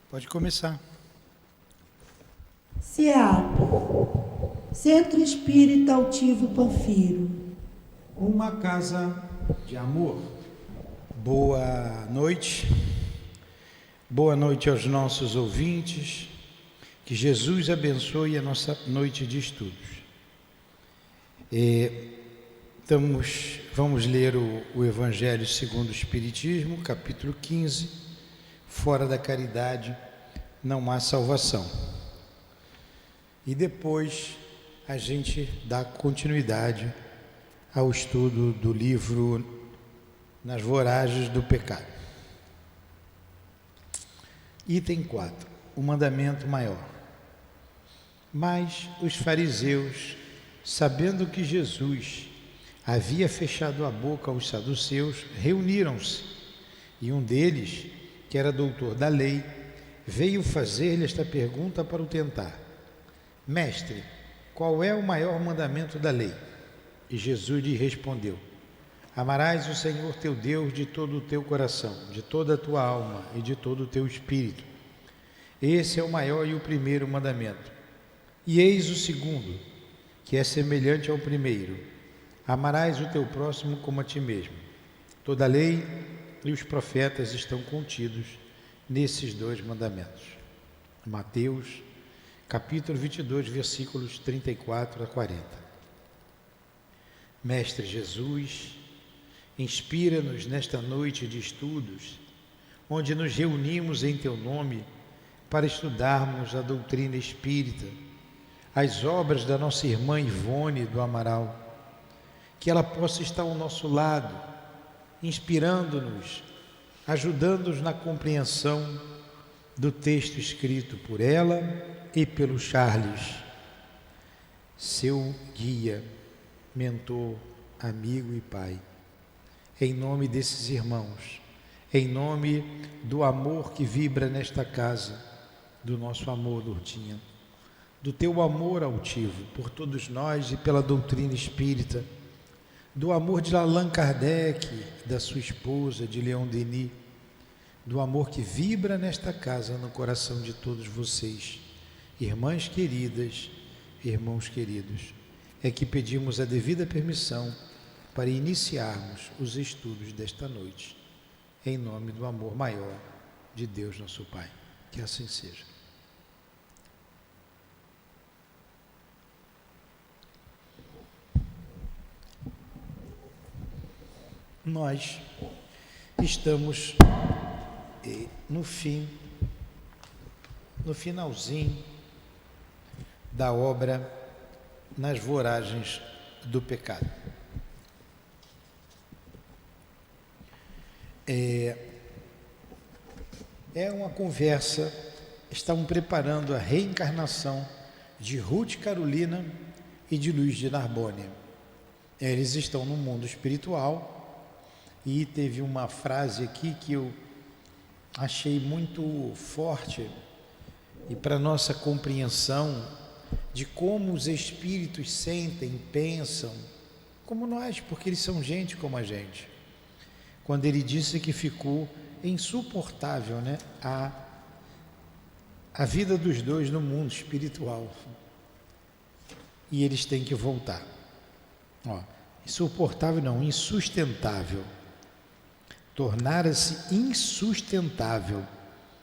Pode começar. CEAP, Centro Espírita Altivo Panfiro. Uma casa de amor. Boa noite. Boa noite aos nossos ouvintes. Que Jesus abençoe a nossa noite de estudos. Vamos ler o Evangelho segundo o Espiritismo, capítulo 15. Fora da caridade não há salvação. E depois a gente dá continuidade ao estudo do livro Nas Voragens do Pecado. Item 4. O mandamento maior. Mas os fariseus, sabendo que Jesus havia fechado a boca aos saduceus, reuniram-se, e um deles, que era doutor da lei, veio fazer-lhe esta pergunta para o tentar: Mestre, qual é o maior mandamento da lei? E Jesus lhe respondeu: Amarás o Senhor teu Deus de todo o teu coração, de toda a tua alma e de todo o teu espírito. Esse é o maior e o primeiro mandamento. E eis o segundo, que é semelhante ao primeiro: amarás o teu próximo como a ti mesmo. Toda a lei e os profetas estão contidos nesses dois mandamentos. Mateus, capítulo 22, versículos 34 a 40. Mestre Jesus, inspira-nos nesta noite de estudos, onde nos reunimos em teu nome para estudarmos a doutrina espírita, as obras da nossa irmã Ivone do Amaral, que ela possa estar ao nosso lado, inspirando-nos, ajudando-nos na compreensão do texto escrito por ela e pelo Charles, seu guia, mentor, amigo e pai. Em nome desses irmãos, em nome do amor que vibra nesta casa, do nosso amor, Lourdinha, do teu amor altivo por todos nós e pela doutrina espírita, do amor de Allan Kardec, da sua esposa, de Leon Denis, do amor que vibra nesta casa no coração de todos vocês, irmãs queridas, irmãos queridos, é que pedimos a devida permissão para iniciarmos os estudos desta noite, em nome do amor maior de Deus nosso Pai. Que assim seja. Nós estamos no finalzinho da obra Nas Voragens do Pecado. É uma conversa, estão preparando a reencarnação de Ruth Carolina e de Luiz de Narbonne. Eles estão no mundo espiritual. E teve uma frase aqui que eu achei muito forte e para nossa compreensão de como os espíritos sentem, pensam, como nós, porque eles são gente como a gente. Quando ele disse que ficou insuportável, né, a vida dos dois no mundo espiritual. E eles têm que voltar. Insuportável não, insustentável. Tornara-se insustentável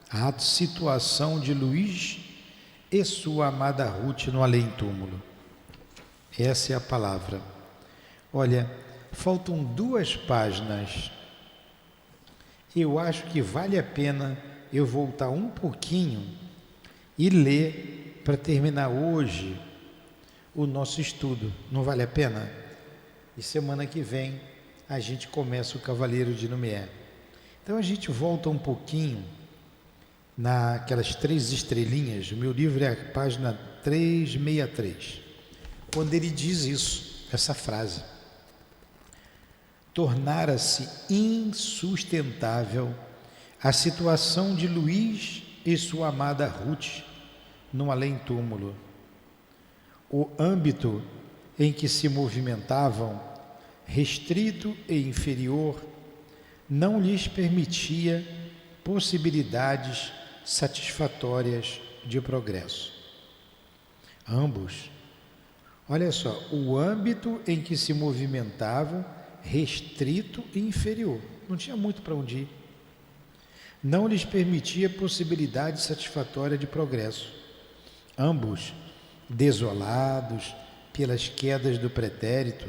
a situação de Luiz e sua amada Ruth no além-túmulo. Essa é a palavra. Olha, faltam 2 páginas. Eu acho que vale a pena eu voltar um pouquinho e ler para terminar hoje o nosso estudo. Não vale a pena? E semana que vem a gente começa o Cavaleiro de Lumière. Então a gente volta um pouquinho naquelas 3 estrelinhas. O meu livro é a página 363, quando ele diz isso, essa frase: tornara-se insustentável a situação de Luiz e sua amada Ruth no além-túmulo. O âmbito em que se movimentavam, restrito e inferior, não lhes permitia possibilidades satisfatórias de progresso. Ambos, olha só, o âmbito em que se movimentavam, restrito e inferior, não tinha muito para onde ir, não lhes permitia possibilidade satisfatória de progresso. Ambos, desolados pelas quedas do pretérito,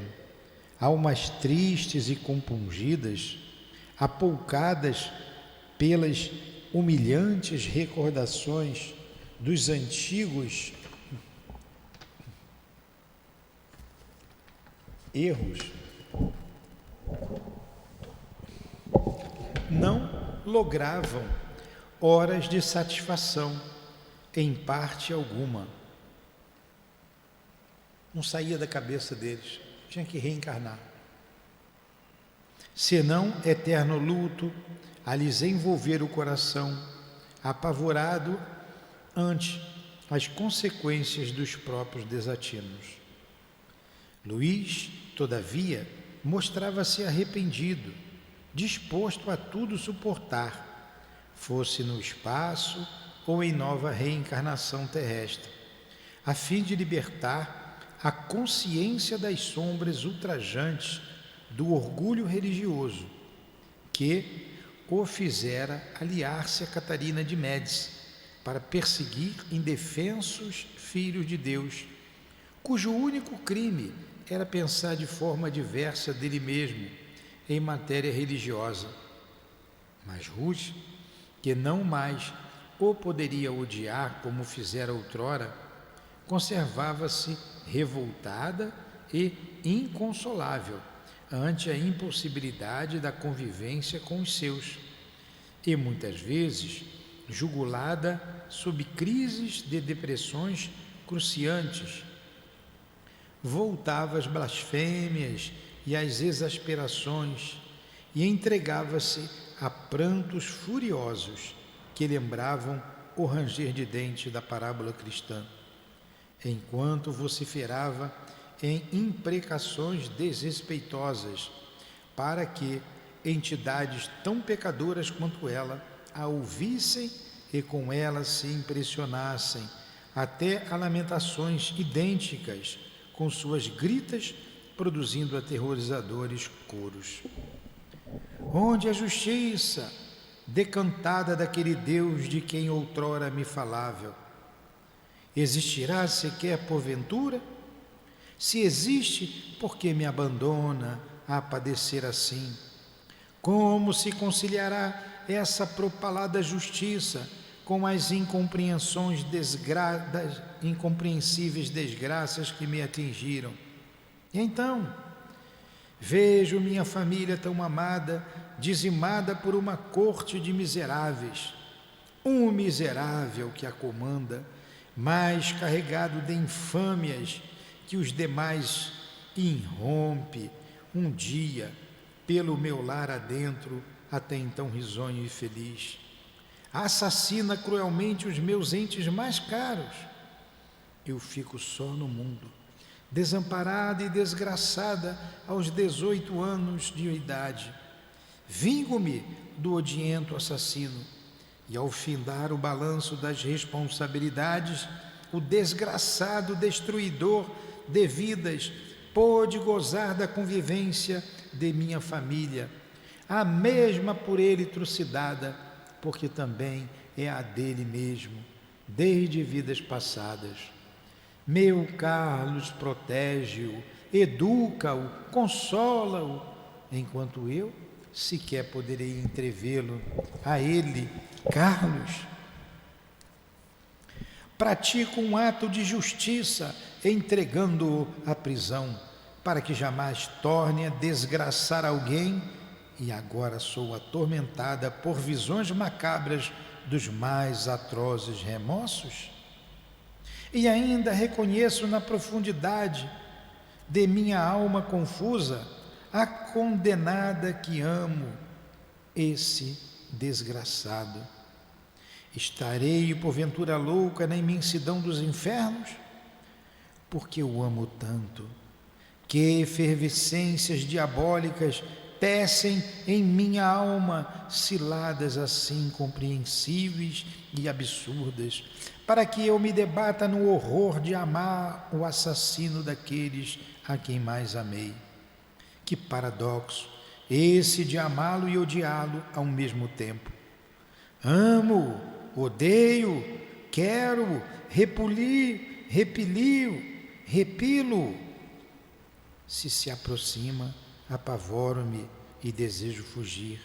almas tristes e compungidas, apoucadas pelas humilhantes recordações dos antigos erros, não logravam horas de satisfação em parte alguma. Não saía da cabeça deles, tinha que reencarnar. Senão eterno luto a lhes envolver o coração, apavorado ante as consequências dos próprios desatinos. Luís, todavia, mostrava-se arrependido, disposto a tudo suportar, fosse no espaço ou em nova reencarnação terrestre, a fim de libertar a consciência das sombras ultrajantes do orgulho religioso, que o fizera aliar-se a Catarina de Médici para perseguir indefensos filhos de Deus, cujo único crime era pensar de forma diversa dele mesmo em matéria religiosa. Mas Ruth, que não mais o poderia odiar como fizera outrora, conservava-se revoltada e inconsolável ante a impossibilidade da convivência com os seus, e muitas vezes, jugulada sob crises de depressões cruciantes, voltava às blasfêmias e às exasperações e entregava-se a prantos furiosos que lembravam o ranger de dentes da parábola cristã, enquanto vociferava em imprecações desrespeitosas, para que entidades tão pecadoras quanto ela a ouvissem e com ela se impressionassem, até a lamentações idênticas com suas gritas, produzindo aterrorizadores coros. Onde a justiça decantada daquele Deus de quem outrora me falava? Existirá sequer porventura? Se existe, por que me abandona a padecer assim? Como se conciliará essa propalada justiça com as incompreensíveis desgraças que me atingiram? E então, vejo minha família tão amada, dizimada por uma corte de miseráveis, um miserável que a comanda, mais carregado de infâmias que os demais, irrompe um dia pelo meu lar adentro, até então risonho e feliz. Assassina cruelmente os meus entes mais caros. Eu fico só no mundo, desamparada e desgraçada aos 18 anos de idade. Vingo-me do odiento assassino, e ao findar o balanço das responsabilidades, o desgraçado destruidor de vidas pôde gozar da convivência de minha família, a mesma por ele trucidada, porque também é a dele mesmo, desde vidas passadas. Meu Carlos protege-o, educa-o, consola-o, enquanto eu sequer poderei entrevê-lo a ele, Carlos. Pratico um ato de justiça, entregando-o à prisão, para que jamais torne a desgraçar alguém, e agora sou atormentada por visões macabras dos mais atrozes remorsos? E ainda reconheço na profundidade de minha alma confusa a condenada que amo, esse desgraçado. Estarei porventura louca na imensidão dos infernos? Porque o amo tanto, que efervescências diabólicas tecem em minha alma ciladas assim incompreensíveis e absurdas, para que eu me debata no horror de amar o assassino daqueles a quem mais amei. Que paradoxo, esse de amá-lo e odiá-lo ao mesmo tempo. Amo, odeio, quero, repilo. Se aproxima, apavoro-me e desejo fugir.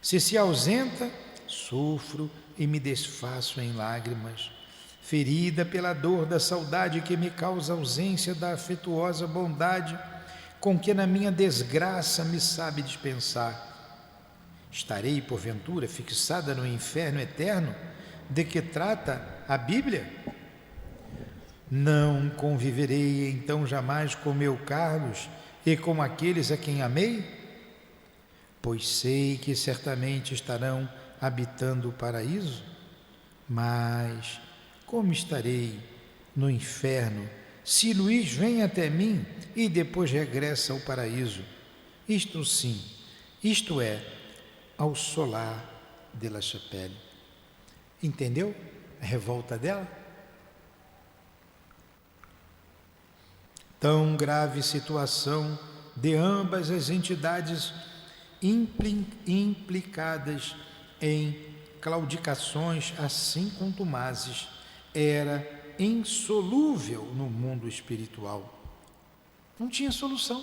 Se ausenta, sofro e me desfaço em lágrimas, ferida pela dor da saudade que me causa a ausência da afetuosa bondade com que na minha desgraça me sabe dispensar. Estarei, porventura, fixada no inferno eterno de que trata a Bíblia? Não conviverei então jamais com meu Carlos e com aqueles a quem amei? Pois sei que certamente estarão habitando o paraíso, mas como estarei no inferno se Luís vem até mim e depois regressa ao paraíso? Isto sim, isto é, ao solar de La Chapelle. Entendeu a revolta dela? Tão grave situação de ambas as entidades implicadas em claudicações assim contumazes era insolúvel no mundo espiritual. Não tinha solução.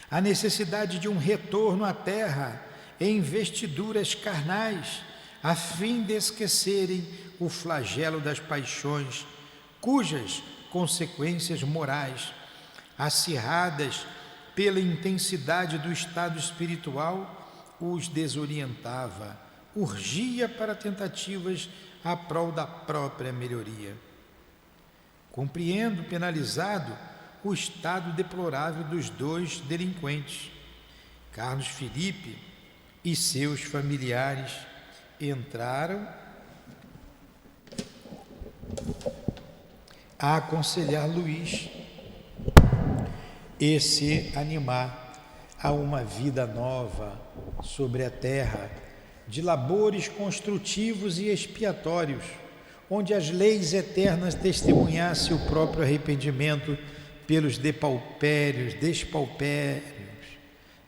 A necessidade de um retorno à terra em vestiduras carnais, a fim de esquecerem o flagelo das paixões, cujas consequências morais, acirradas pela intensidade do estado espiritual, os desorientava, urgia para tentativas à prol da própria melhoria. Compreendo, penalizado, o estado deplorável dos dois delinquentes. Carlos Felipe e seus familiares entraram a aconselhar Luís e se animar a uma vida nova sobre a terra, de labores construtivos e expiatórios, onde as leis eternas testemunhassem o próprio arrependimento pelos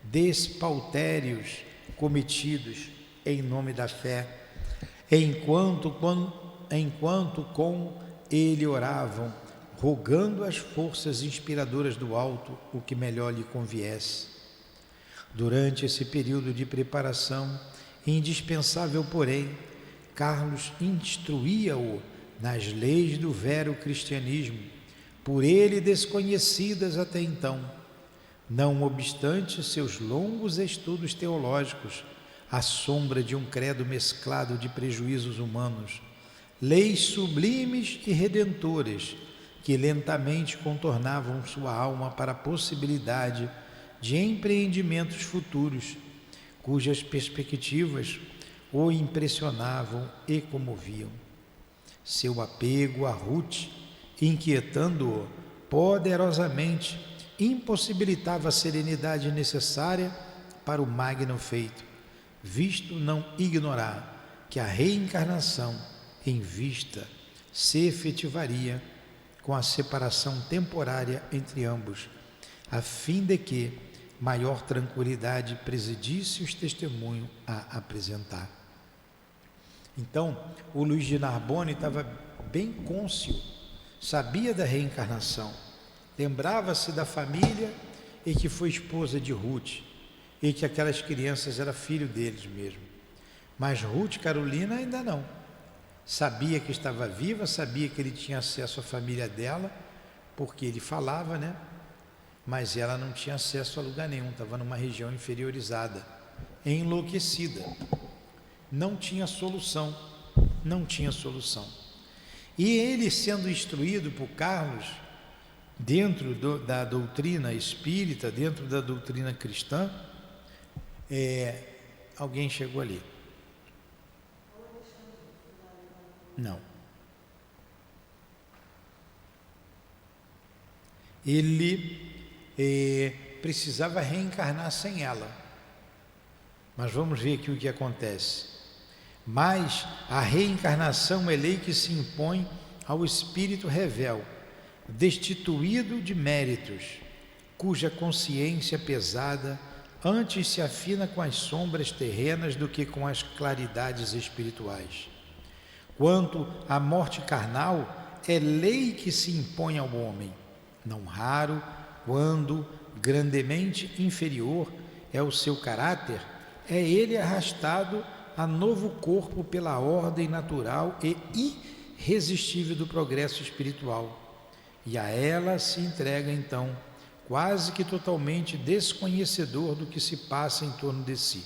despaltérios cometidos em nome da fé, enquanto com ele oravam, rogando às forças inspiradoras do alto o que melhor lhe conviesse. Durante esse período de preparação, indispensável, porém, Carlos instruía-o nas leis do vero cristianismo, por ele desconhecidas até então. Não obstante seus longos estudos teológicos, à sombra de um credo mesclado de prejuízos humanos, leis sublimes e redentoras que lentamente contornavam sua alma para a possibilidade de empreendimentos futuros, cujas perspectivas o impressionavam e comoviam. Seu apego a Ruth, inquietando-o poderosamente, impossibilitava a serenidade necessária para o magno feito, visto não ignorar que a reencarnação em vista se efetivaria com a separação temporária entre ambos, a fim de que maior tranquilidade presidisse os testemunhos a apresentar. Então, o Luís de Narbonne estava bem cônscio, sabia da reencarnação, lembrava-se da família e que foi esposa de Ruth, e que aquelas crianças eram filho deles mesmo. Mas Ruth Carolina ainda não. Sabia que estava viva, sabia que ele tinha acesso à família dela, porque ele falava, né? Mas ela não tinha acesso a lugar nenhum, estava numa região inferiorizada, enlouquecida. Não tinha solução. E ele, sendo instruído por Carlos, dentro da doutrina espírita, dentro da doutrina cristã, alguém chegou ali. Não. Ele precisava reencarnar sem ela. Mas vamos ver aqui o que acontece. Mas a reencarnação é lei que se impõe ao espírito revel, destituído de méritos, cuja consciência pesada antes se afina com as sombras terrenas do que com as claridades espirituais. Quanto à morte carnal, é lei que se impõe ao homem, não raro, quando grandemente inferior é o seu caráter, é ele arrastado a novo corpo pela ordem natural e irresistível do progresso espiritual, e a ela se entrega então, quase que totalmente desconhecedor do que se passa em torno de si.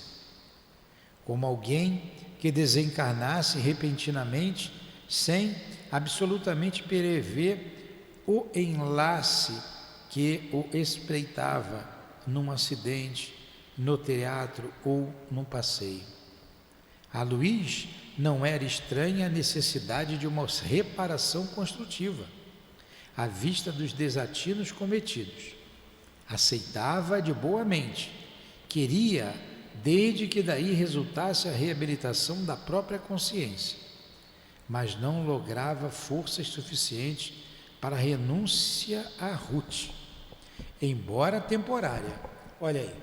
Como alguém que desencarnasse repentinamente, sem absolutamente prever o enlace que o espreitava num acidente, no teatro ou num passeio. A Luís não era estranha a necessidade de uma reparação construtiva, à vista dos desatinos cometidos. Aceitava de boa mente, queria, desde que daí resultasse a reabilitação da própria consciência, mas não lograva forças suficientes para a renúncia à Ruth, embora temporária. Olha aí,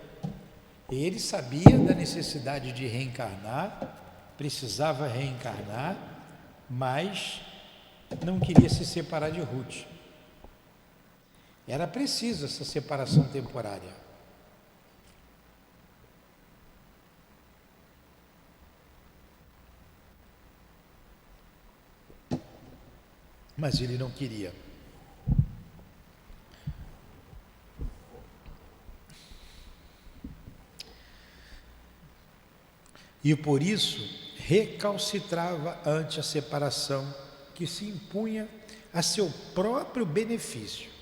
ele sabia da necessidade de reencarnar, precisava reencarnar, mas não queria se separar de Ruth. Era preciso essa separação temporária. Mas ele não queria. E por isso recalcitrava ante a separação que se impunha a seu próprio benefício.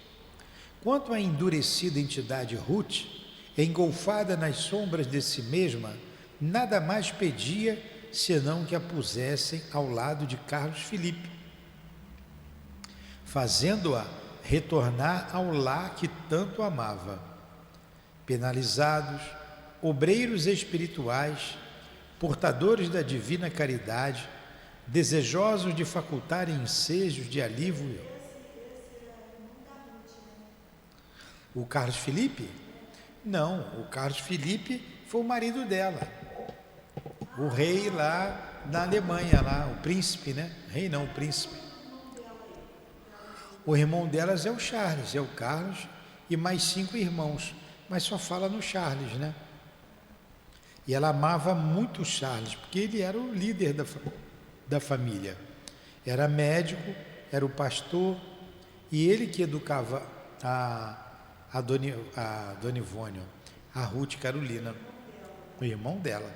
Quanto à endurecida entidade Ruth, engolfada nas sombras de si mesma, nada mais pedia senão que a pusessem ao lado de Carlos Felipe, fazendo-a retornar ao lar que tanto amava. Penalizados, obreiros espirituais, portadores da divina caridade, desejosos de facultar ensejos de alívio. O Carlos Felipe? Não, o Carlos Felipe foi o marido dela, o rei lá da Alemanha, lá, o príncipe, né? Rei não, o príncipe. O irmão delas é o Charles, é o Carlos e mais 5 irmãos, mas só fala no Charles, né? E ela amava muito o Charles, porque ele era o líder da família. Era médico, era o pastor, e ele que educava a Dona Ivone, a Ruth Carolina, o irmão dela.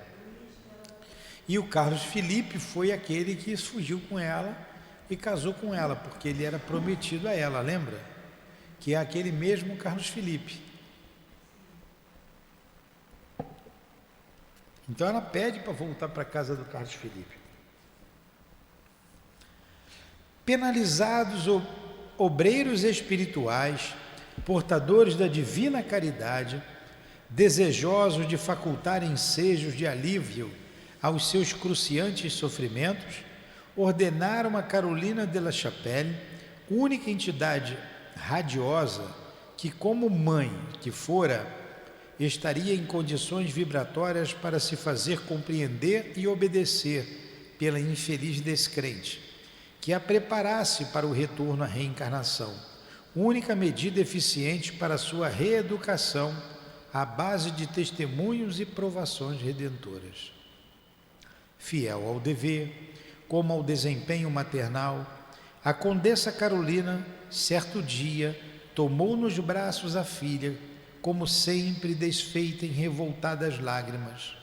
E o Carlos Felipe foi aquele que fugiu com ela e casou com ela, porque ele era prometido a ela, lembra? Que é aquele mesmo Carlos Felipe. Então ela pede para voltar para a casa do Carlos Felipe. Penalizados obreiros espirituais, portadores da divina caridade, desejosos de facultar ensejos de alívio aos seus cruciantes sofrimentos, ordenaram a Carolina de la Chapelle, única entidade radiosa que, como mãe que fora, estaria em condições vibratórias para se fazer compreender e obedecer pela infeliz descrente, que a preparasse para o retorno à reencarnação, única medida eficiente para a sua reeducação à base de testemunhos e provações redentoras. Fiel ao dever, como ao desempenho maternal, a Condessa Carolina, certo dia, tomou nos braços a filha, como sempre desfeita em revoltadas lágrimas.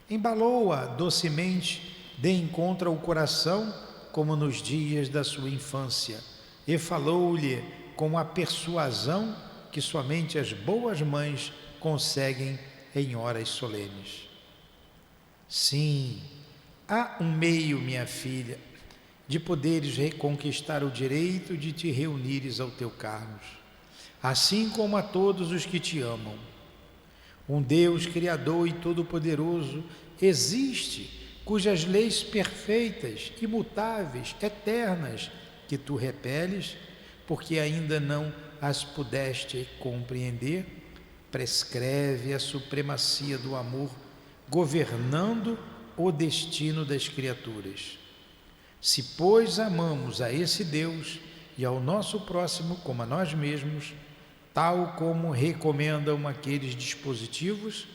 Embalou-a docemente de encontro ao coração, como nos dias da sua infância, e falou-lhe com a persuasão que somente as boas mães conseguem em horas solenes. Sim, há um meio, minha filha, de poderes reconquistar o direito de te reunires ao teu Carlos. assim como a todos os que te amam. Um Deus Criador e Todo-Poderoso existe, cujas leis perfeitas, imutáveis, eternas, que tu repeles, porque ainda não as pudeste compreender, prescreve a supremacia do amor, governando o destino das criaturas. Se, pois, amamos a esse Deus e ao nosso próximo como a nós mesmos, tal como recomendam aqueles dispositivos,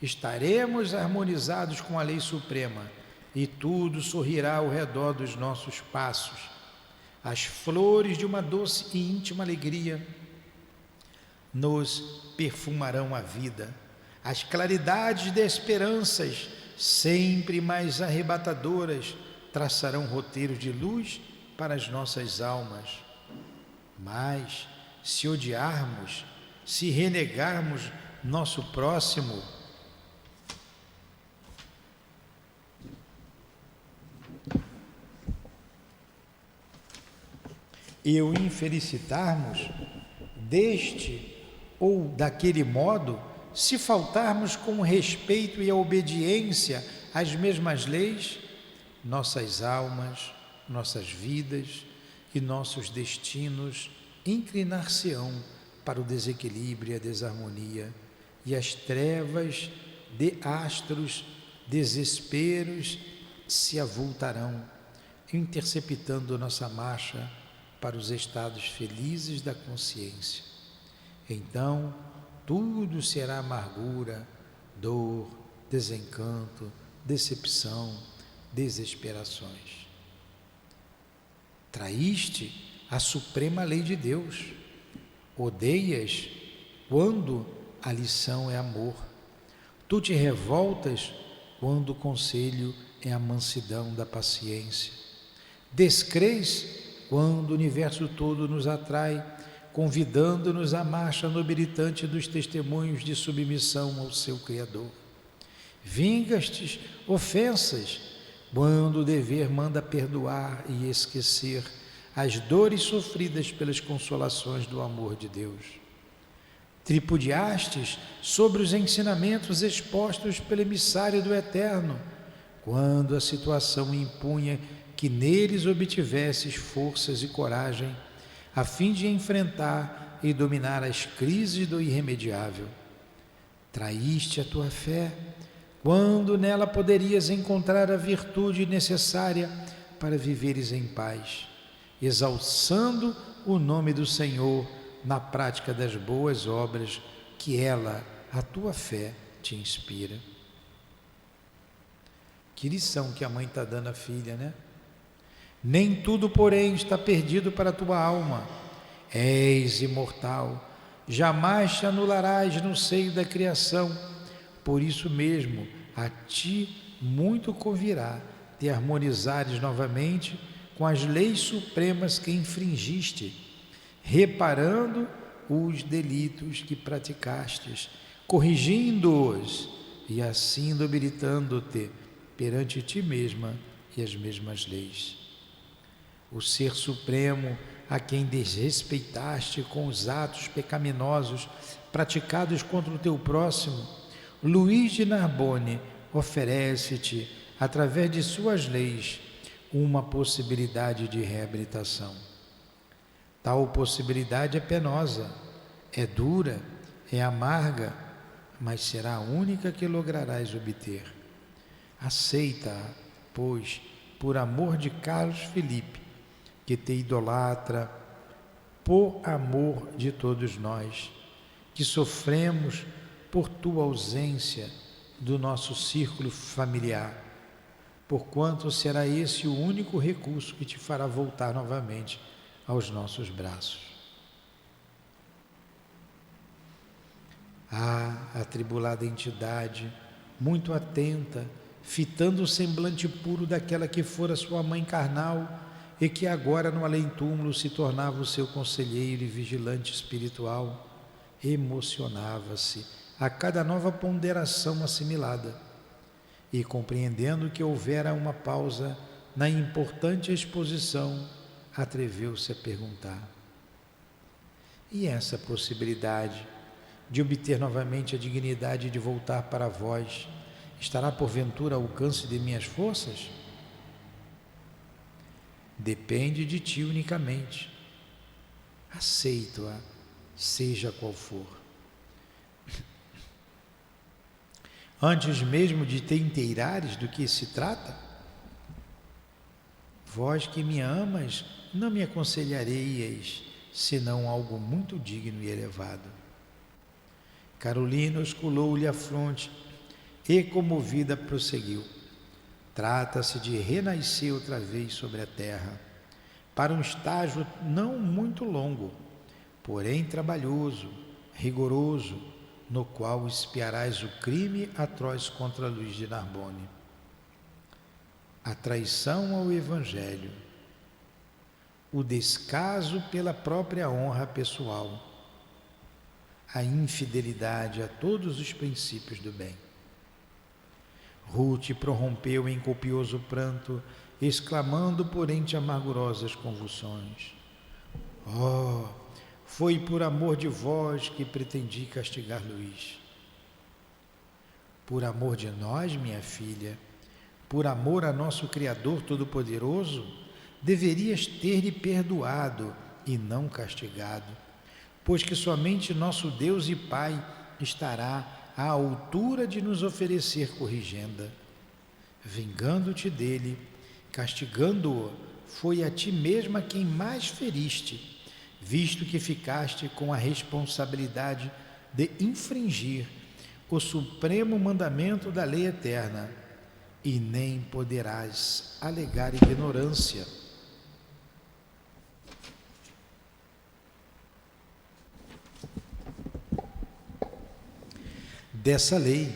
estaremos harmonizados com a lei suprema e tudo sorrirá ao redor dos nossos passos. As flores de uma doce e íntima alegria nos perfumarão a vida. As claridades de esperanças, sempre mais arrebatadoras, traçarão roteiros de luz para as nossas almas. Mas, se odiarmos, se renegarmos nosso próximo, e o infelicitarmos deste ou daquele modo, se faltarmos com o respeito e a obediência às mesmas leis, nossas almas, nossas vidas e nossos destinos inclinar-se-ão para o desequilíbrio e a desarmonia, e as trevas de astros, desesperos se avultarão, interceptando nossa marcha para os estados felizes da consciência. Então, tudo será amargura, dor, desencanto, decepção, desesperações. Traíste a suprema lei de Deus, odeias quando a lição é amor, tu te revoltas quando o conselho é a mansidão da paciência, descrês quando o universo todo nos atrai, convidando-nos à marcha nobilitante dos testemunhos de submissão ao seu Criador. Vingas-te ofensas quando o dever manda perdoar e esquecer as dores sofridas pelas consolações do amor de Deus. Tripudiastes sobre os ensinamentos expostos pelo emissário do Eterno, quando a situação impunha que neles obtivesses forças e coragem, a fim de enfrentar e dominar as crises do irremediável. Traíste a tua fé, quando nela poderias encontrar a virtude necessária para viveres em paz, exalçando o nome do Senhor na prática das boas obras que ela, a tua fé, te inspira. Que lição que a mãe está dando à filha, né? Nem tudo, porém, está perdido para a tua alma. És imortal, jamais te anularás no seio da criação. Por isso mesmo, a ti muito convirá te harmonizares novamente com as leis supremas que infringiste, reparando os delitos que praticastes, corrigindo-os e assim nobilitando-te perante ti mesma e as mesmas leis. O Ser Supremo, a quem desrespeitaste com os atos pecaminosos praticados contra o teu próximo, Luís de Narbonne, oferece-te, através de suas leis, uma possibilidade de reabilitação. Tal possibilidade é penosa, é dura, é amarga, mas será a única que lograrás obter. Aceita-a, pois, por amor de Carlos Felipe, que te idolatra, por amor de todos nós, que sofremos por tua ausência do nosso círculo familiar, porquanto será esse o único recurso que te fará voltar novamente aos nossos braços. A atribulada entidade, muito atenta, fitando o semblante puro daquela que fora sua mãe carnal e que agora no além-túmulo se tornava o seu conselheiro e vigilante espiritual, emocionava-se a cada nova ponderação assimilada e, compreendendo que houvera uma pausa na importante exposição, atreveu-se a perguntar: E essa possibilidade de obter novamente a dignidade de voltar para vós estará porventura ao alcance de minhas forças? Depende de ti unicamente. Aceito-a, seja qual for. Antes mesmo de te inteirares do que se trata, vós que me amas, não me aconselhareis senão algo muito digno e elevado. Carolina osculou-lhe a fronte e, comovida, prosseguiu. Trata-se de renascer outra vez sobre a terra, para um estágio não muito longo, porém trabalhoso, rigoroso, no qual expiarás o crime atroz contra Luís de Narbonne. A traição ao Evangelho, o descaso pela própria honra pessoal, a infidelidade a todos os princípios do bem. Ruth prorrompeu em copioso pranto, exclamando por entre amargurosas convulsões: Oh, foi por amor de vós que pretendi castigar Luís. Por amor de nós, minha filha, por amor a nosso Criador Todo-Poderoso, deverias ter-lhe perdoado e não castigado, pois que somente nosso Deus e Pai estará à altura de nos oferecer corrigenda. Vingando-te dele, castigando-o, foi a ti mesma quem mais feriste, visto que ficaste com a responsabilidade de infringir o supremo mandamento da lei eterna, e nem poderás alegar ignorância. Dessa lei,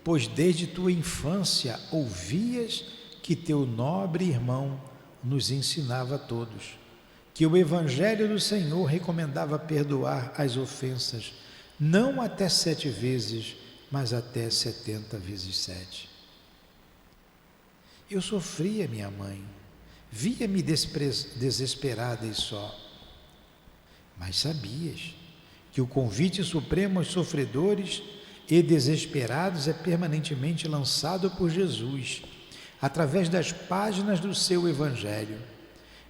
pois desde tua infância ouvias que teu nobre irmão nos ensinava a todos, que o Evangelho do Senhor recomendava perdoar as ofensas, não até 7 vezes, mas até 70 vezes 7. Eu sofria, minha mãe, via-me desesperada e só, mas sabias que o convite supremo aos sofredores e desesperados é permanentemente lançado por Jesus, através das páginas do seu Evangelho.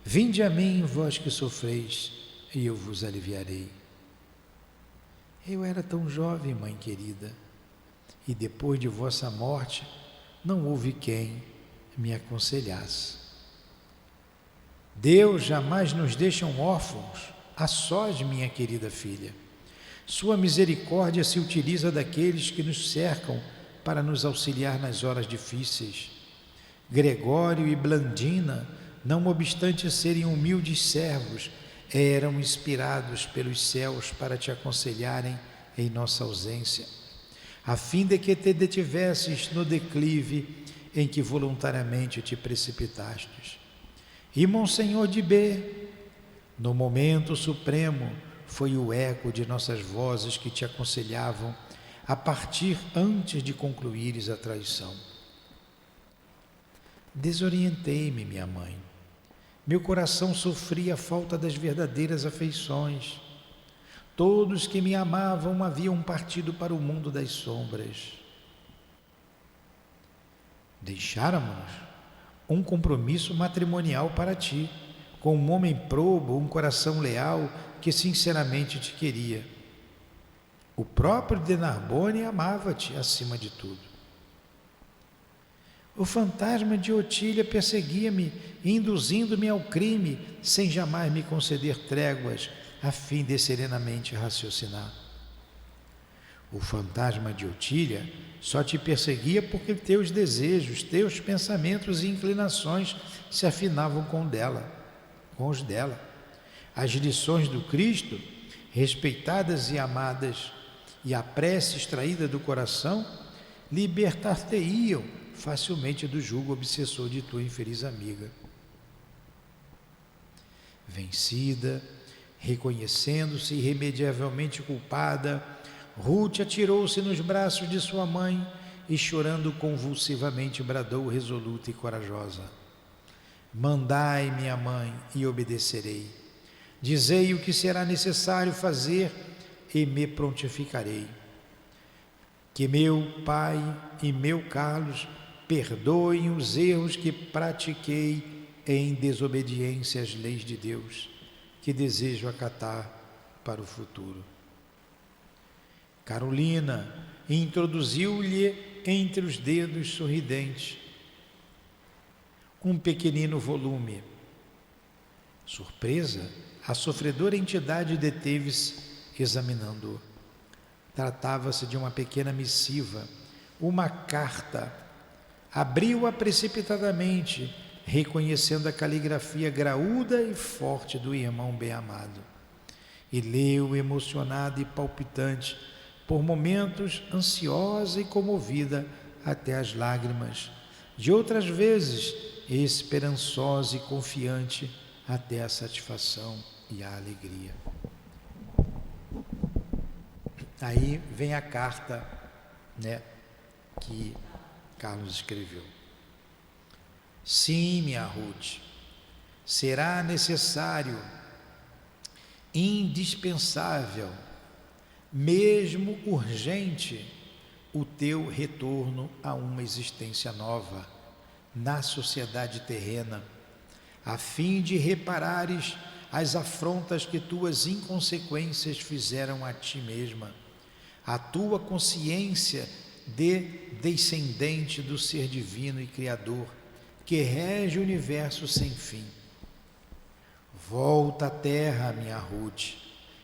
Vinde a mim, vós que sofreis, e eu vos aliviarei. Eu era tão jovem, mãe querida, e depois de vossa morte, não houve quem me aconselhasse. Deus jamais nos deixa órfãos, a sós, minha querida filha. Sua misericórdia se utiliza daqueles que nos cercam para nos auxiliar nas horas difíceis. Gregório e Blandina, não obstante serem humildes servos, eram inspirados pelos céus para te aconselharem em nossa ausência, a fim de que te detivesses no declive em que voluntariamente te precipitastes. E Monsenhor de B, no momento supremo, foi o eco de nossas vozes que te aconselhavam a partir antes de concluíres a traição. Desorientei-me, minha mãe. Meu coração sofria a falta das verdadeiras afeições. Todos que me amavam haviam partido para o mundo das sombras. Deixáramos um compromisso matrimonial para ti, com um homem probo, um coração leal, que sinceramente te queria. O próprio de Narbonne amava-te acima de tudo. O fantasma de Otília perseguia-me, induzindo-me ao crime, sem jamais me conceder tréguas, a fim de serenamente raciocinar. O fantasma de Otília só te perseguia porque teus desejos, teus pensamentos e inclinações se afinavam com os dela. As lições do Cristo, respeitadas e amadas, e a prece extraída do coração, libertar-te-iam facilmente do jugo obsessor de tua infeliz amiga. Vencida, reconhecendo-se irremediavelmente culpada, Ruth atirou-se nos braços de sua mãe e, chorando convulsivamente, bradou resoluta e corajosa: Mandai, minha mãe, e obedecerei. Dizei o que será necessário fazer e me prontificarei. Que meu pai e meu Carlos perdoem os erros que pratiquei em desobediência às leis de Deus, que desejo acatar para o futuro. Carolina introduziu-lhe entre os dedos sorridentes um pequenino volume. Surpresa, a sofredora entidade deteve-se examinando-o. Tratava-se de uma pequena missiva, uma carta. Abriu-a precipitadamente, reconhecendo a caligrafia graúda e forte do irmão bem-amado, e leu emocionada e palpitante, por momentos ansiosa e comovida até as lágrimas, de outras vezes esperançosa e confiante até a satisfação e a alegria. Aí vem a carta, que Carlos escreveu. Sim, minha Ruth, será necessário, indispensável, mesmo urgente, o teu retorno a uma existência nova na sociedade terrena, a fim de reparares as afrontas que tuas inconsequências fizeram a ti mesma, a tua consciência de descendente do ser divino e criador, que rege o universo sem fim. Volta à terra, minha Ruth,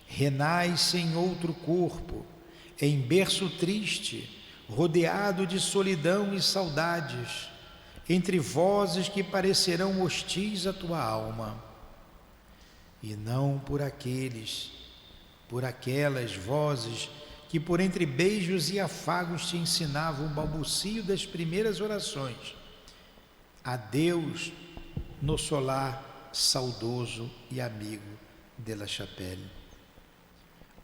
renasce em outro corpo, em berço triste, rodeado de solidão e saudades, entre vozes que parecerão hostis à tua alma, e não por aquelas vozes que por entre beijos e afagos te ensinavam o balbucio das primeiras orações a Deus no solar saudoso e amigo de La Chapelle,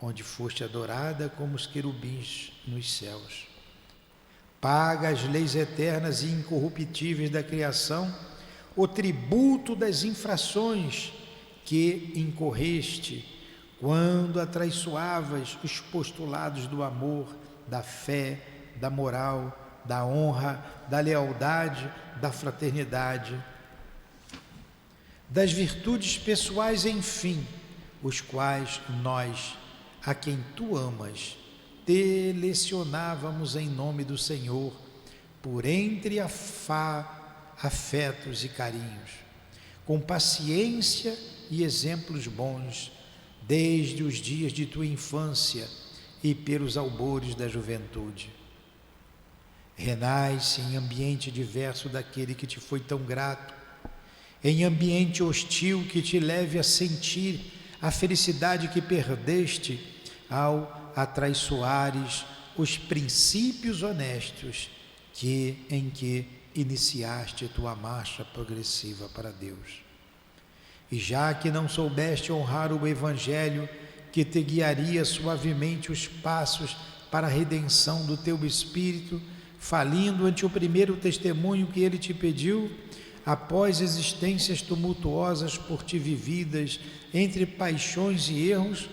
onde foste adorada como os querubins nos céus. Paga as leis eternas e incorruptíveis da criação o tributo das infrações que incorreste quando atraiçoavas os postulados do amor, da fé, da moral, da honra, da lealdade, da fraternidade, das virtudes pessoais, enfim, os quais nós, a quem tu amas, te lecionávamos em nome do Senhor, por entre afetos e carinhos, com paciência e exemplos bons, desde os dias de tua infância e pelos albores da juventude. Renasce em ambiente diverso daquele que te foi tão grato, em ambiente hostil que te leve a sentir a felicidade que perdeste ao atraiçoares os princípios honestos em que iniciaste tua marcha progressiva para Deus. E já que não soubeste honrar o Evangelho que te guiaria suavemente os passos para a redenção do teu espírito, falindo ante o primeiro testemunho que ele te pediu, após existências tumultuosas por ti vividas entre paixões e erros,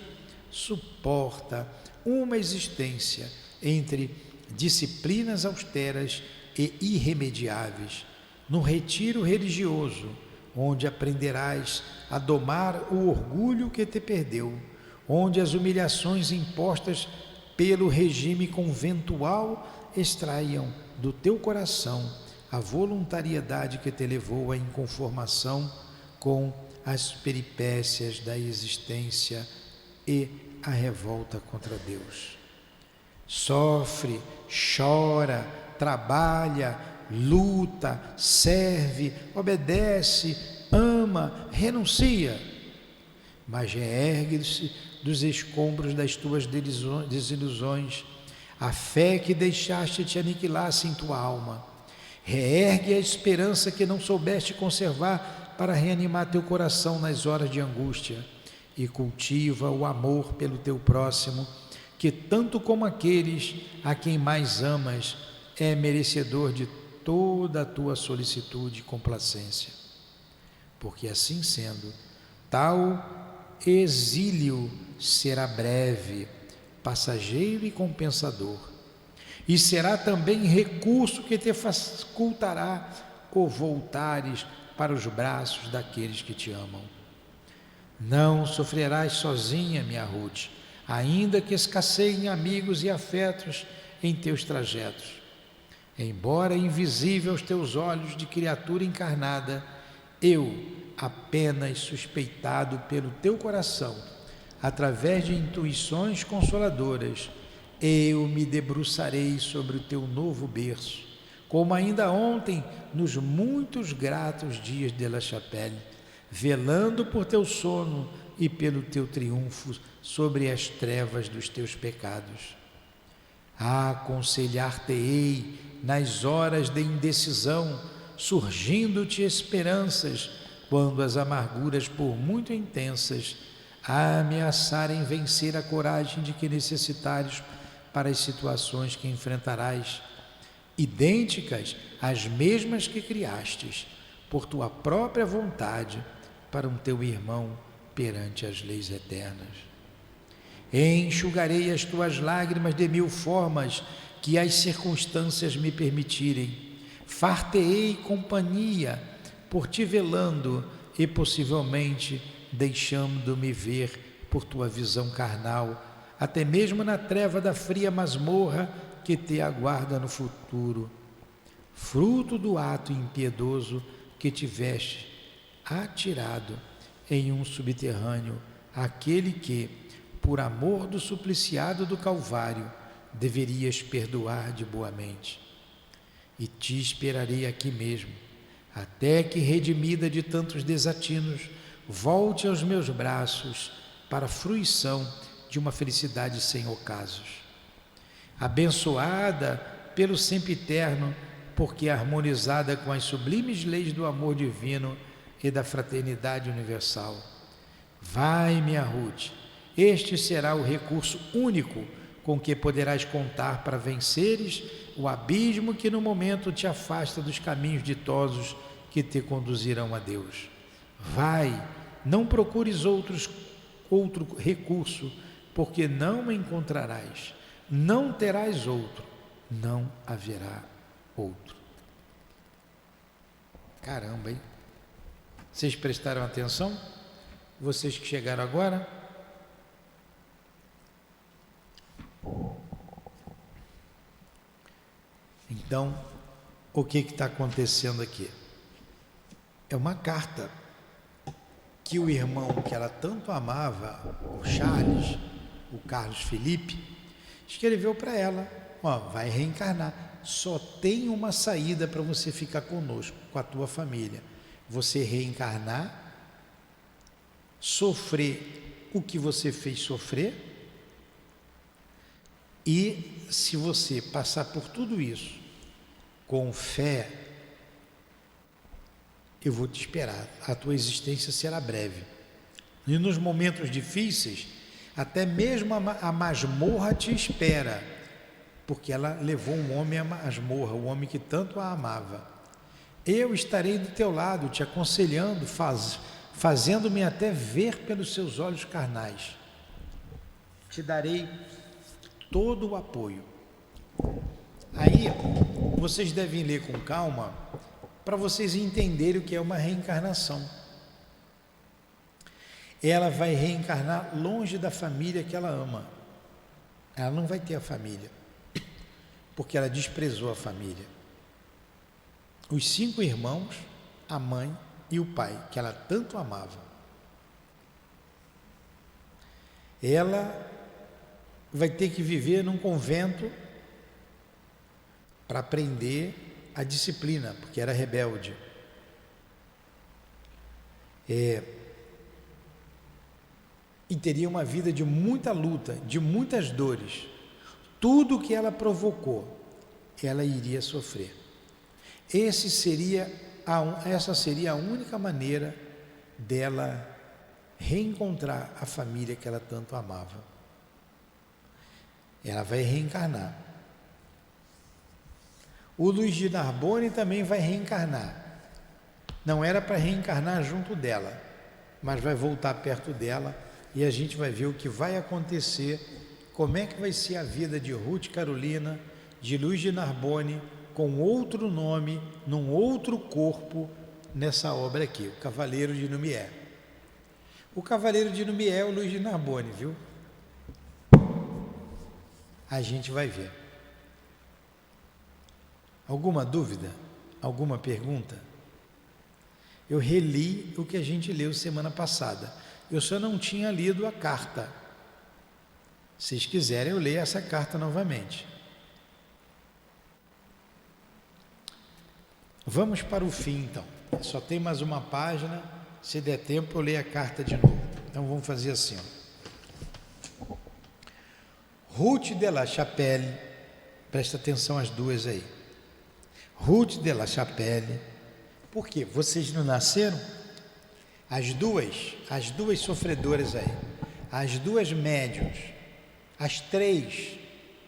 suporta uma existência entre disciplinas austeras e irremediáveis, no retiro religioso, onde aprenderás a domar o orgulho que te perdeu, onde as humilhações impostas pelo regime conventual extraiam do teu coração a voluntariedade que te levou à inconformação com as peripécias da existência e a revolta contra Deus. Sofre, chora, trabalha, luta, serve, obedece, ama, renuncia, mas reergue-se dos escombros das tuas desilusões, a fé que deixaste te aniquilasse em tua alma. Reergue a esperança que não soubeste conservar para reanimar teu coração nas horas de angústia, e cultiva o amor pelo teu próximo, que tanto como aqueles a quem mais amas, é merecedor de toda a tua solicitude e complacência. Porque assim sendo, tal exílio será breve, passageiro e compensador, e será também recurso que te facultará o voltares para os braços daqueles que te amam. Não sofrerás sozinha, minha Ruth, ainda que escasseiem amigos e afetos em teus trajetos. Embora invisível aos teus olhos de criatura encarnada, eu, apenas suspeitado pelo teu coração, através de intuições consoladoras, eu me debruçarei sobre o teu novo berço, como ainda ontem, nos muitos gratos dias de La Chapelle, velando por teu sono e pelo teu triunfo sobre as trevas dos teus pecados. Aconselhar-te-ei nas horas de indecisão, surgindo-te esperanças, quando as amarguras, por muito intensas, ameaçarem vencer a coragem de que necessitares para as situações que enfrentarás, idênticas às mesmas que criastes, por tua própria vontade, para um teu irmão perante as leis eternas. Enxugarei as tuas lágrimas de mil formas que as circunstâncias me permitirem. Far-te-ei companhia, por ti velando e possivelmente deixando-me ver por tua visão carnal, até mesmo na treva da fria masmorra que te aguarda no futuro, fruto do ato impiedoso que tiveste atirado em um subterrâneo, aquele que, por amor do supliciado do Calvário, deverias perdoar de boa mente. E te esperarei aqui mesmo, até que, redimida de tantos desatinos, volte aos meus braços para a fruição de uma felicidade sem ocasos. Abençoada pelo sempiterno, porque harmonizada com as sublimes leis do amor divino e da fraternidade universal. Vai, minha Ruth, este será o recurso único com que poderás contar para venceres o abismo que no momento te afasta dos caminhos ditosos que te conduzirão a Deus. Vai, não procures outro recurso, porque não encontrarás, não terás outro, não haverá outro. Caramba, hein? Vocês prestaram atenção? Vocês que chegaram agora? Então, o que está acontecendo aqui? É uma carta que o irmão que ela tanto amava, o Charles, o Carlos Felipe, escreveu para ela: ó, vai reencarnar, só tem uma saída para você ficar conosco, com a tua família, você reencarnar, sofrer o que você fez sofrer, e se você passar por tudo isso com fé, eu vou te esperar, a tua existência será breve. E nos momentos difíceis, até mesmo a masmorra te espera, porque ela levou um homem à masmorra, o homem que tanto a amava. Eu estarei do teu lado, te aconselhando, fazendo-me até ver pelos seus olhos carnais. Te darei todo o apoio. Aí, vocês devem ler com calma, para vocês entenderem o que é uma reencarnação. Ela vai reencarnar longe da família que ela ama. Ela não vai ter a família, porque ela desprezou a família. Os 5 irmãos, a mãe e o pai, que ela tanto amava. Ela vai ter que viver num convento para aprender a disciplina, porque era rebelde. E teria uma vida de muita luta, de muitas dores. Tudo que ela provocou, ela iria sofrer. Essa seria a única maneira dela reencontrar a família que ela tanto amava. Ela vai reencarnar. O Luiz de Narbonne também vai reencarnar. Não era para reencarnar junto dela, mas vai voltar perto dela e a gente vai ver o que vai acontecer, como é que vai ser a vida de Ruth Carolina, de Luiz de Narbonne, com outro nome, num outro corpo, nessa obra aqui, o Cavaleiro de Lumière. O Cavaleiro de Lumière é o Luiz de Narbonne, viu? A gente vai ver. Alguma dúvida? Alguma pergunta? Eu reli o que a gente leu semana passada. Eu só não tinha lido a carta. Se vocês quiserem, eu leio essa carta novamente. Vamos para o fim, então. Só tem mais uma página. Se der tempo, eu leio a carta de novo. Então, vamos fazer assim, ó. Ruth de la Chapelle, presta atenção às duas aí. Ruth de la Chapelle, por quê? Vocês não nasceram? As duas sofredoras aí, as duas médiuns, as três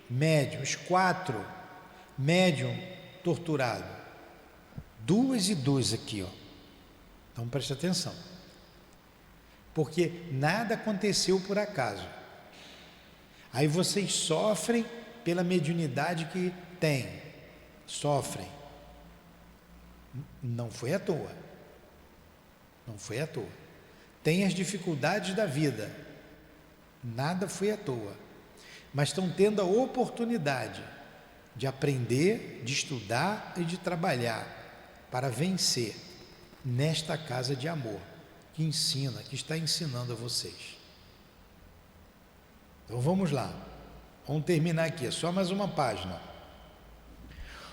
médiuns, 4 médium torturado, 2 e 2 aqui, ó. Então presta atenção, porque nada aconteceu por acaso. Aí vocês sofrem pela mediunidade que têm, sofrem. Não foi à toa. Não foi à toa. Tem as dificuldades da vida. Nada foi à toa. Mas estão tendo a oportunidade de aprender, de estudar e de trabalhar para vencer nesta casa de amor que ensina, que está ensinando a vocês. Então vamos lá. Vamos terminar aqui, é só mais uma página.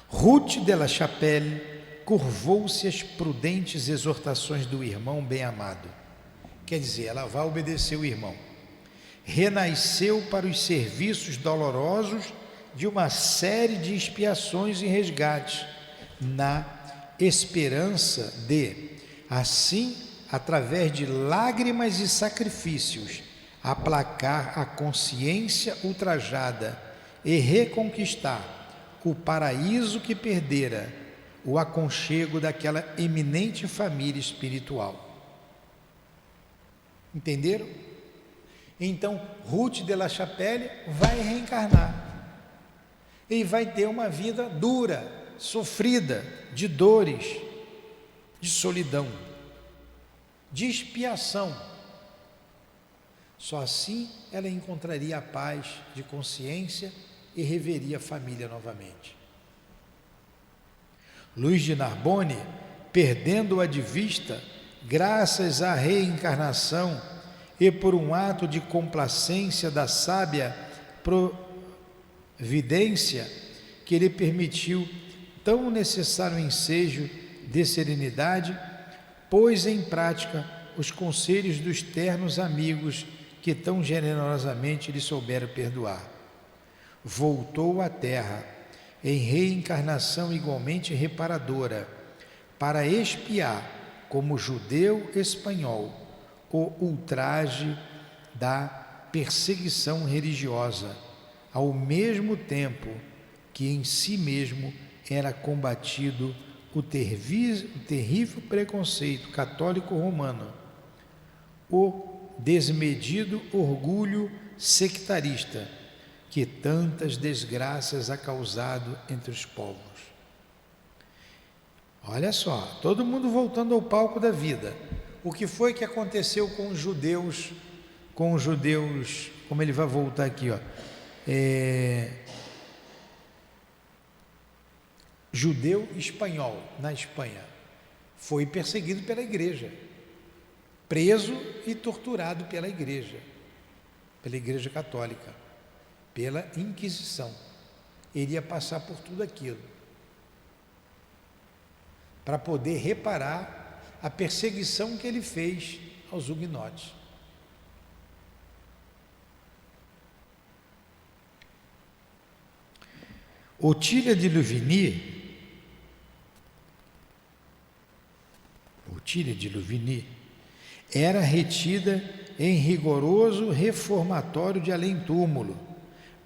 Ruth de la Chapelle curvou-se às prudentes exortações do irmão bem-amado. Quer dizer, ela vai obedecer o irmão. Renasceu para os serviços dolorosos de uma série de expiações e resgates, na esperança de, assim, através de lágrimas e sacrifícios, aplacar a consciência ultrajada e reconquistar o paraíso que perdera, o aconchego daquela eminente família espiritual. Entenderam? Então, Ruth de la Chapelle vai reencarnar e vai ter uma vida dura, sofrida, de dores, de solidão, de expiação. Só assim ela encontraria a paz de consciência e reveria a família novamente. Luiz de Narbonne, perdendo-a de vista, graças à reencarnação e por um ato de complacência da sábia providência que lhe permitiu tão necessário ensejo de serenidade, pôs em prática os conselhos dos ternos amigos que tão generosamente lhe souberam perdoar. Voltou à terra, em reencarnação igualmente reparadora, para expiar, como judeu espanhol, o ultraje da perseguição religiosa, ao mesmo tempo que em si mesmo era combatido o terrível preconceito católico romano, o desmedido orgulho sectarista que tantas desgraças ha causado entre os povos. Olha só, todo mundo voltando ao palco da vida. O que foi que aconteceu com os judeus, como ele vai voltar aqui, ó, judeu espanhol na Espanha, foi perseguido pela igreja, preso e torturado pela igreja católica, pela Inquisição. Ele ia passar por tudo aquilo para poder reparar a perseguição que ele fez aos huguenotes. Otília de Louvigny era retida em rigoroso reformatório de além-túmulo,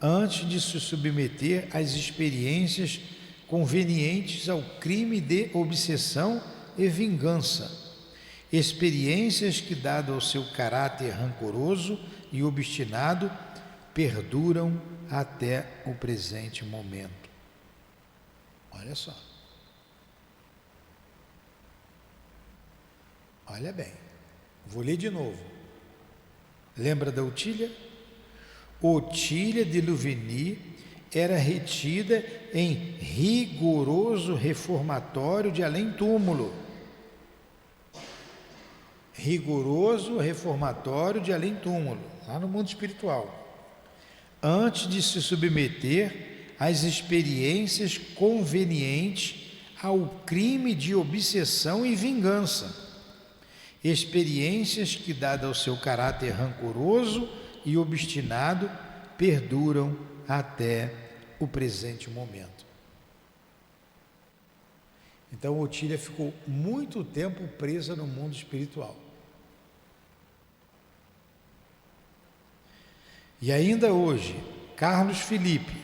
antes de se submeter às experiências convenientes ao crime de obsessão e vingança, experiências que, dado ao seu caráter rancoroso e obstinado, perduram até o presente momento. Olha só. Olha bem. Vou ler de novo. Lembra da Otília? Otília de Louvigny era retida em rigoroso reformatório de além-túmulo. Rigoroso reformatório de além-túmulo, lá no mundo espiritual. Antes de se submeter às experiências convenientes ao crime de obsessão e vingança. Experiências que, dado ao seu caráter rancoroso e obstinado, perduram até o presente momento. Então, Otília ficou muito tempo presa no mundo espiritual. E ainda hoje, Carlos Felipe,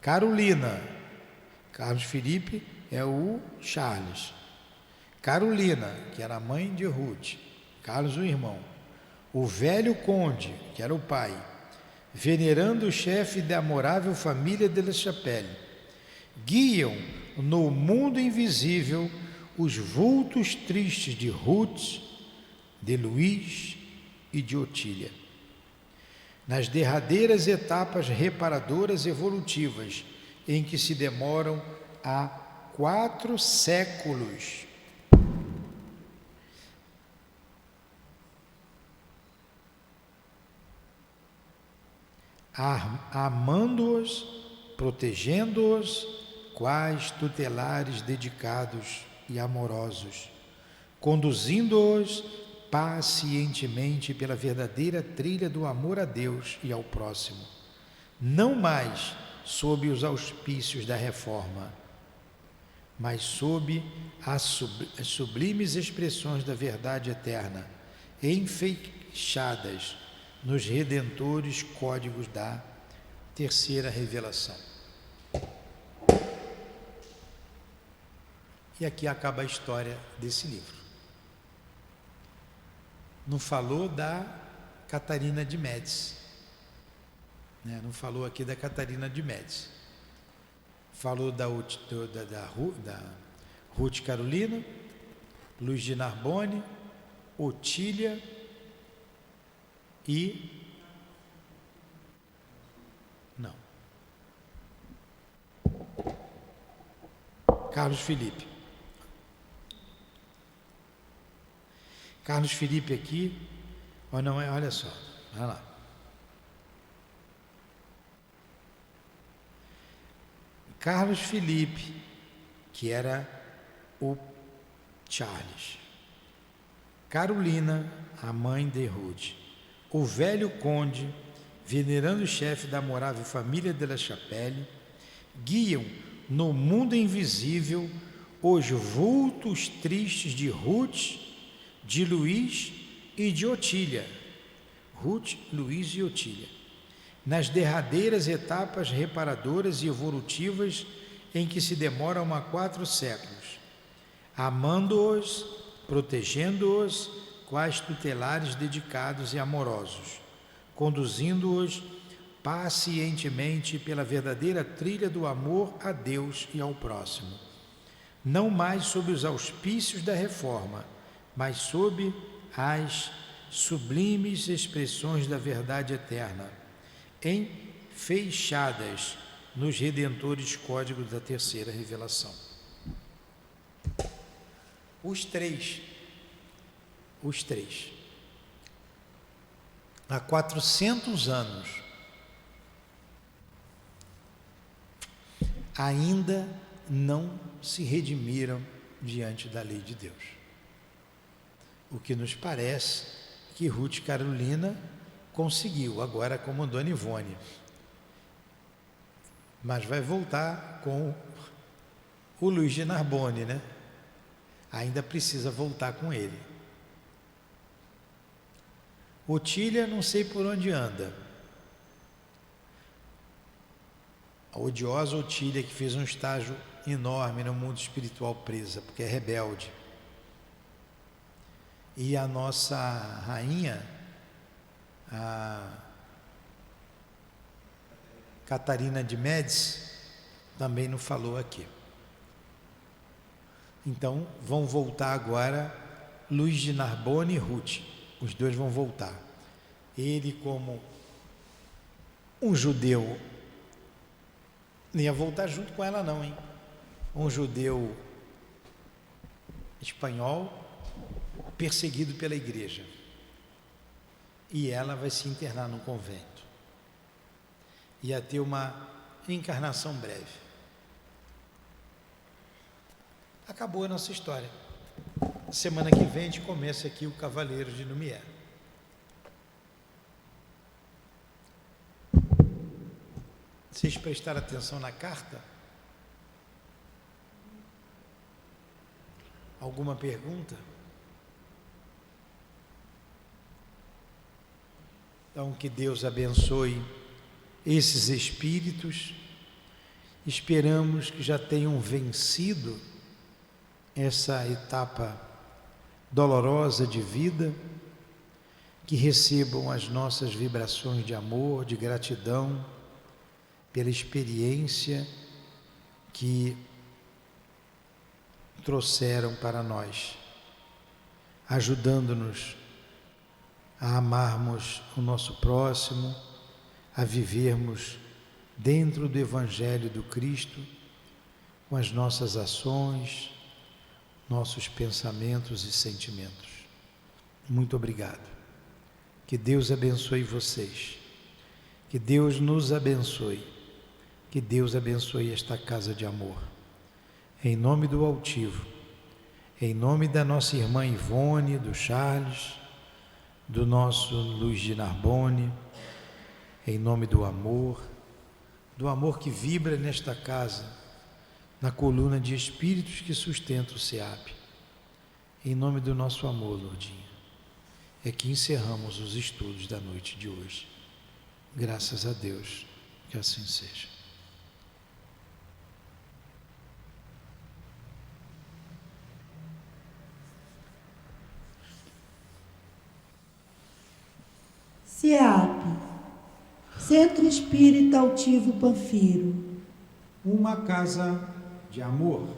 Carolina, Carlos Felipe é o Charles, Carolina, que era a mãe de Ruth, Carlos o irmão, o velho conde, que era o pai, venerando o chefe da amorável família de La Chapelle, guiam no mundo invisível os vultos tristes de Ruth, de Luís e de Otília. Nas derradeiras etapas reparadoras evolutivas em que se demoram há 4 séculos. Amando-os, protegendo-os, quais tutelares dedicados e amorosos, conduzindo-os pacientemente pela verdadeira trilha do amor a Deus e ao próximo, não mais sob os auspícios da reforma, mas sob as sublimes expressões da verdade eterna, enfeixadas nos redentores códigos da terceira revelação. E aqui acaba a história desse livro. Não falou da Catarina de Médici, né? Não falou aqui da Catarina de Médici. Falou da Ruth Carolina, Luiz de Narbonne, Otília e... não. Carlos Felipe. Carlos Felipe aqui, ou não é? Olha só, vai lá. Carlos Felipe, que era o Charles. Carolina, a mãe de Ruth. O velho conde, venerando chefe da amorável família de La Chapelle, guiam no mundo invisível os vultos tristes de Ruth, de Luís e de Otília. Ruth, Luís e Otília. Nas derradeiras etapas reparadoras e evolutivas em que se demoram há 4 séculos, amando-os, protegendo-os, quais tutelares dedicados e amorosos, conduzindo-os pacientemente pela verdadeira trilha do amor a Deus e ao próximo, não mais sob os auspícios da reforma, mas sob as sublimes expressões da verdade eterna, enfeixadas nos redentores códigos da terceira revelação. Os três, há 400 anos, ainda não se redimiram diante da lei de Deus. O que nos parece que Ruth Carolina conseguiu, agora como Dona Ivone. Mas vai voltar com o Luiz de Narbonne, né? Ainda precisa voltar com ele. Otília, não sei por onde anda. A odiosa Otília, que fez um estágio enorme no mundo espiritual presa, porque é rebelde. E a nossa rainha, a Catarina de Médici, também não falou aqui. Então vão voltar agora Luiz de Narbonne e Ruth. Os dois vão voltar. Ele, como um judeu, não ia voltar junto com ela não, hein? Um judeu espanhol perseguido pela igreja. E ela vai se internar num convento. Ia ter uma encarnação breve. Acabou a nossa história. Semana que vem a gente começa aqui o Cavaleiro de Lumière. Vocês prestaram atenção na carta? Alguma pergunta? Então, que Deus abençoe esses espíritos. Esperamos que já tenham vencido essa etapa dolorosa de vida, que recebam as nossas vibrações de amor, de gratidão, pela experiência que trouxeram para nós, ajudando-nos a amarmos o nosso próximo, a vivermos dentro do Evangelho do Cristo, com as nossas ações, nossos pensamentos e sentimentos. Muito obrigado. Que Deus abençoe vocês. Que Deus nos abençoe. Que Deus abençoe esta casa de amor. Em nome do Altivo, em nome da nossa irmã Ivone, do Charles, do nosso Luiz de Narbonne, em nome do amor que vibra nesta casa, na coluna de espíritos que sustenta o SEAP. Em nome do nosso amor, Lourdinha, é que encerramos os estudos da noite de hoje. Graças a Deus, que assim seja. SEAP, Centro Espírita Altivo Panfiro. Uma casa de amor.